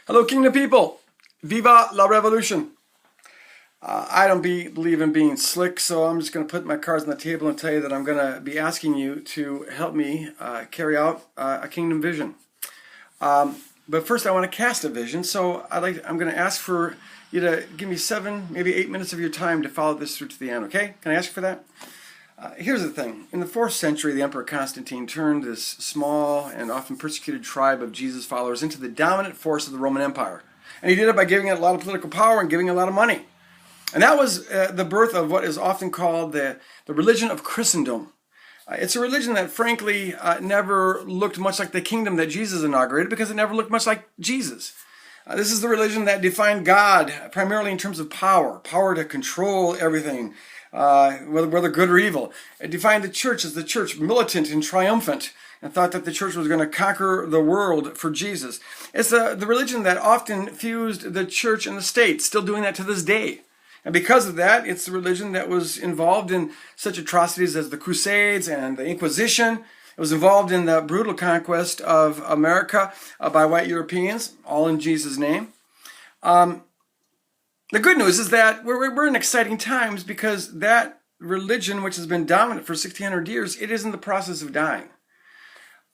Hello, Kingdom people. Viva la revolution. I don't believe in being slick, so I'm just going to put my cards on the table and tell you that I'm going to be asking you to help me carry out a kingdom vision. But first, I want to cast a vision, so I'm going to ask for you to give me 7, maybe 8 minutes of your time to follow this through to the end, okay? Can I ask you for that? Here's the thing. In the 4th century, the Emperor Constantine turned this small and often persecuted tribe of Jesus followers into the dominant force of the Roman Empire. And he did it by giving it a lot of political power and giving it a lot of money. And that was the birth of what is often called the religion of Christendom. It's a religion that, frankly, never looked much like the kingdom that Jesus inaugurated because it never looked much like Jesus. This is the religion that defined God primarily in terms of power to control everything, whether good or evil. It defined the church as the church militant and triumphant, and thought that the church was going to conquer the world for Jesus. It's the religion that often fused the church and the state, still doing that to this day. And because of that, it's the religion that was involved in such atrocities as the Crusades and the Inquisition. It was involved in the brutal conquest of America by white Europeans, all in Jesus' name. The good news is that we're in exciting times because that religion, which has been dominant for 1,600 years, it is in the process of dying.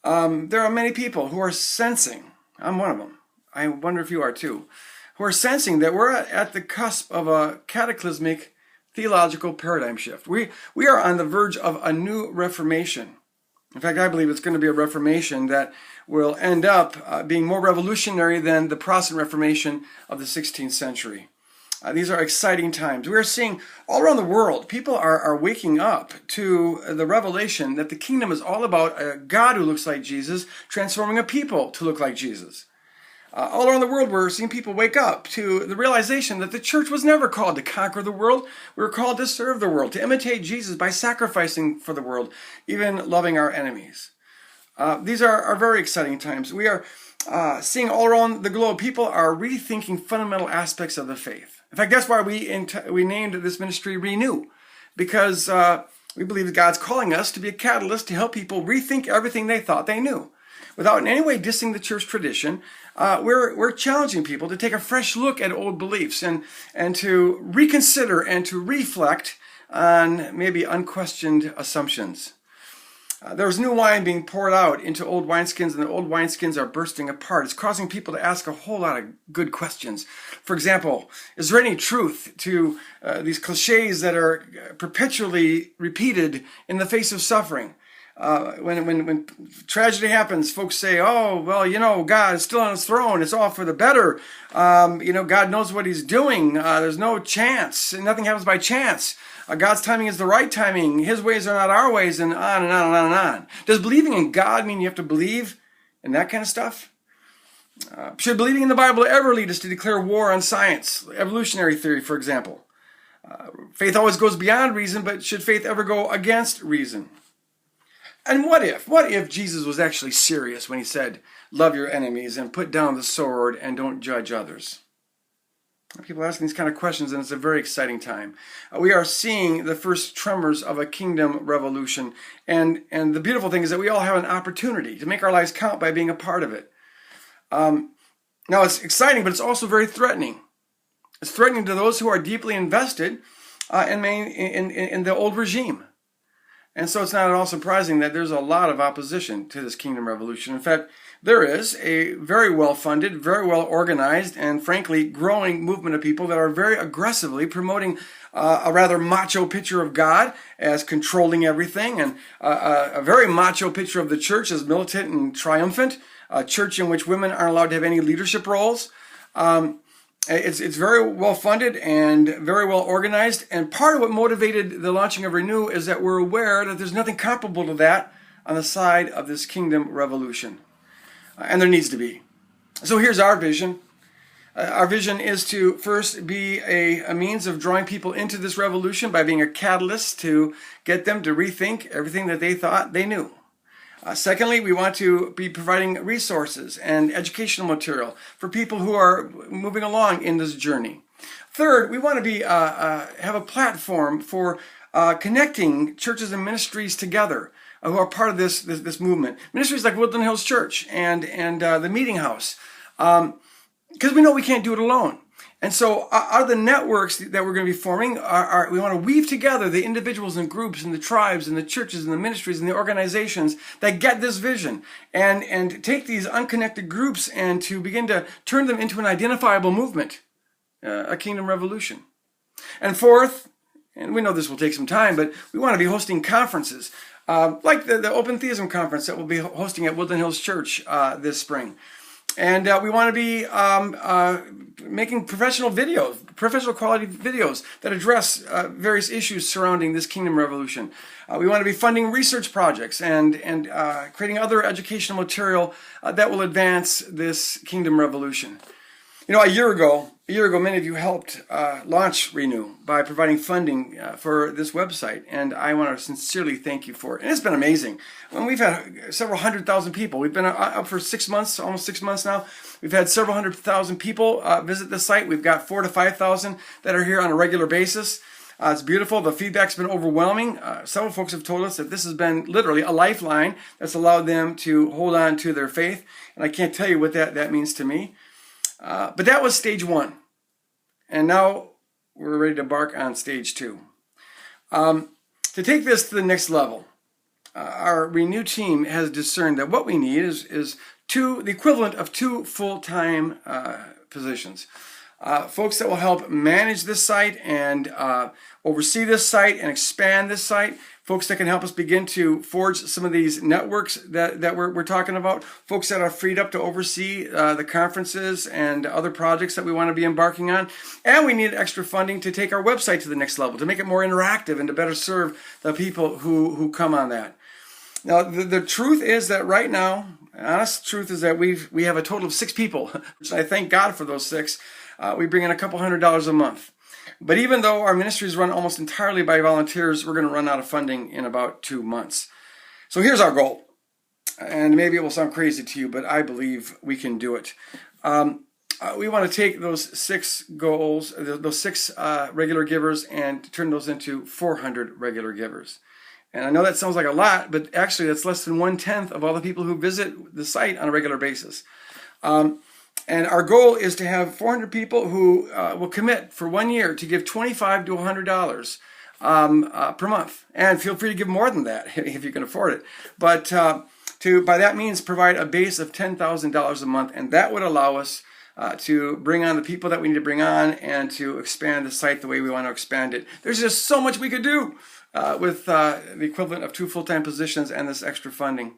There are many people who are sensing, I'm one of them, I wonder if you are too, who are sensing that we're at the cusp of a cataclysmic theological paradigm shift. We are on the verge of a new reformation. In fact, I believe it's going to be a reformation that will end up being more revolutionary than the Protestant Reformation of the 16th century. These are exciting times. We are seeing all around the world, people are waking up to the revelation that the kingdom is all about a God who looks like Jesus, transforming a people to look like Jesus. All around the world, we're seeing people wake up to the realization that the church was never called to conquer the world. We were called to serve the world, to imitate Jesus by sacrificing for the world, even loving our enemies. These are very exciting times. We are seeing all around the globe, people are rethinking fundamental aspects of the faith. In fact, that's why we named this ministry ReKnew, because we believe that God's calling us to be a catalyst to help people rethink everything they thought they knew. Without in any way dissing the church tradition, we're challenging people to take a fresh look at old beliefs and to reconsider and to reflect on maybe unquestioned assumptions. There's new wine being poured out into old wineskins, and the old wineskins are bursting apart. It's causing people to ask a whole lot of good questions. For example, is there any truth to these cliches that are perpetually repeated in the face of suffering? When tragedy happens, folks say, oh, well, God is still on his throne. It's all for the better. God knows what he's doing. There's no chance. Nothing happens by chance. God's timing is the right timing. His ways are not our ways, and on and on and on and on. Does believing in God mean you have to believe in that kind of stuff? Should believing in the Bible ever lead us to declare war on science, evolutionary theory, for example? Faith always goes beyond reason, but should faith ever go against reason? And what if Jesus was actually serious when he said, love your enemies and put down the sword and don't judge others? People are asking these kind of questions, and it's a very exciting time. We are seeing the first tremors of a kingdom revolution, and the beautiful thing is that we all have an opportunity to make our lives count by being a part of it. Now, it's exciting, but it's also very threatening. It's threatening to those who are deeply invested in the old regime. And so it's not at all surprising that there's a lot of opposition to this kingdom revolution. In fact, there is a very well-funded, very well-organized, and frankly, growing movement of people that are very aggressively promoting a rather macho picture of God as controlling everything, and a very macho picture of the church as militant and triumphant, a church in which women aren't allowed to have any leadership roles. It's very well funded and very well organized, and part of what motivated the launching of ReKnew is that we're aware that there's nothing comparable to that on the side of this kingdom revolution, and there needs to be. So here's our vision. Our vision is to first be a means of drawing people into this revolution by being a catalyst to get them to rethink everything that they thought they knew. Secondly, we want to be providing resources and educational material for people who are moving along in this journey. Third, we want to have a platform for connecting churches and ministries together who are part of this movement. Ministries like Woodland Hills Church and the Meeting House. because we know we can't do it alone. And so out of the networks that we're going to be forming, we want to weave together the individuals and groups and the tribes and the churches and the ministries and the organizations that get this vision, and take these unconnected groups and to begin to turn them into an identifiable movement, a kingdom revolution. And fourth, and we know this will take some time, but we want to be hosting conferences like the Open Theism Conference that we'll be hosting at Woodland Hills Church this spring. And we want to be making professional quality videos that address various issues surrounding this kingdom revolution. We want to be funding research projects and creating other educational material that will advance this kingdom revolution. You know, a year ago, many of you helped launch ReKnew by providing funding for this website, and I want to sincerely thank you for it. And it's been amazing. When we've had several 100,000 people. We've been up for 6 months, almost 6 months now. We've had several 100,000 people visit the site. We've got 4,000 to 5,000 that are here on a regular basis. It's beautiful. The feedback's been overwhelming. Several folks have told us that this has been literally a lifeline that's allowed them to hold on to their faith, and I can't tell you what that means to me. But that was stage one. And now we're ready to embark on stage two. To take this to the next level, our ReKnew team has discerned that what we need is the equivalent of 2 full-time positions. Folks that will help manage this site and oversee this site and expand this site. Folks that can help us begin to forge some of these networks that we're talking about. Folks that are freed up to oversee the conferences and other projects that we want to be embarking on. And we need extra funding to take our website to the next level, to make it more interactive and to better serve the people who come on that. Now, the truth is that right now, honest truth is that we have a total of 6 people, which I thank God for those 6. We bring in a couple $100 a month. But even though our ministry is run almost entirely by volunteers, we're going to run out of funding in about 2 months. So here's our goal. And maybe it will sound crazy to you, but I believe we can do it. We want to take those 6 goals, those 6 regular givers, and turn those into 400 regular givers. And I know that sounds like a lot, but actually that's less than 1/10 of all the people who visit the site on a regular basis. And our goal is to have 400 people who will commit for 1 year to give $25 to $100 per month. And feel free to give more than that if you can afford it. But to, by that means, provide a base of $10,000 a month. And that would allow us to bring on the people that we need to bring on and to expand the site the way we want to expand it. There's just so much we could do with the equivalent of 2 full-time positions and this extra funding.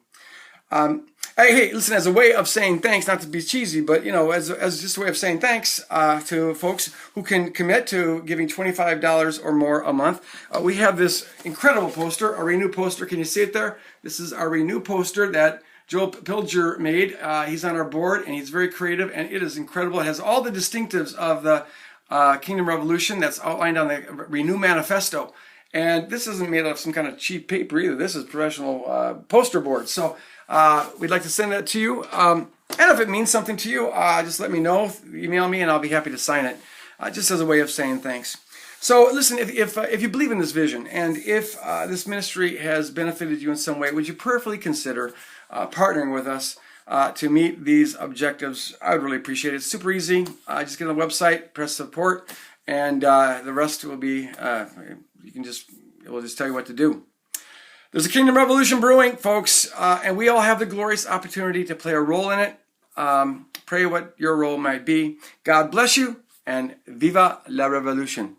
Hey, listen, as a way of saying thanks, not to be cheesy, but, you know, as just a way of saying thanks to folks who can commit to giving $25 or more a month, we have this incredible poster, our ReKnew poster. Can you see it there? This is our ReKnew poster that Joel Pilger made. He's on our board, and he's very creative, and it is incredible. It has all the distinctives of the Kingdom Revolution that's outlined on the ReKnew Manifesto. And this isn't made out of some kind of cheap paper either. This is professional poster board. So we'd like to send that to you. And if it means something to you, just let me know. Email me and I'll be happy to sign it, just as a way of saying thanks. So listen, if you believe in this vision and if this ministry has benefited you in some way, would you prayerfully consider partnering with us to meet these objectives? I would really appreciate it. It's super easy. Just get on the website, press support, and the rest will be, we'll just tell you what to do. There's a kingdom revolution brewing, folks, and we all have the glorious opportunity to play a role in it. Pray what your role might be. God bless you, and Viva la Revolution.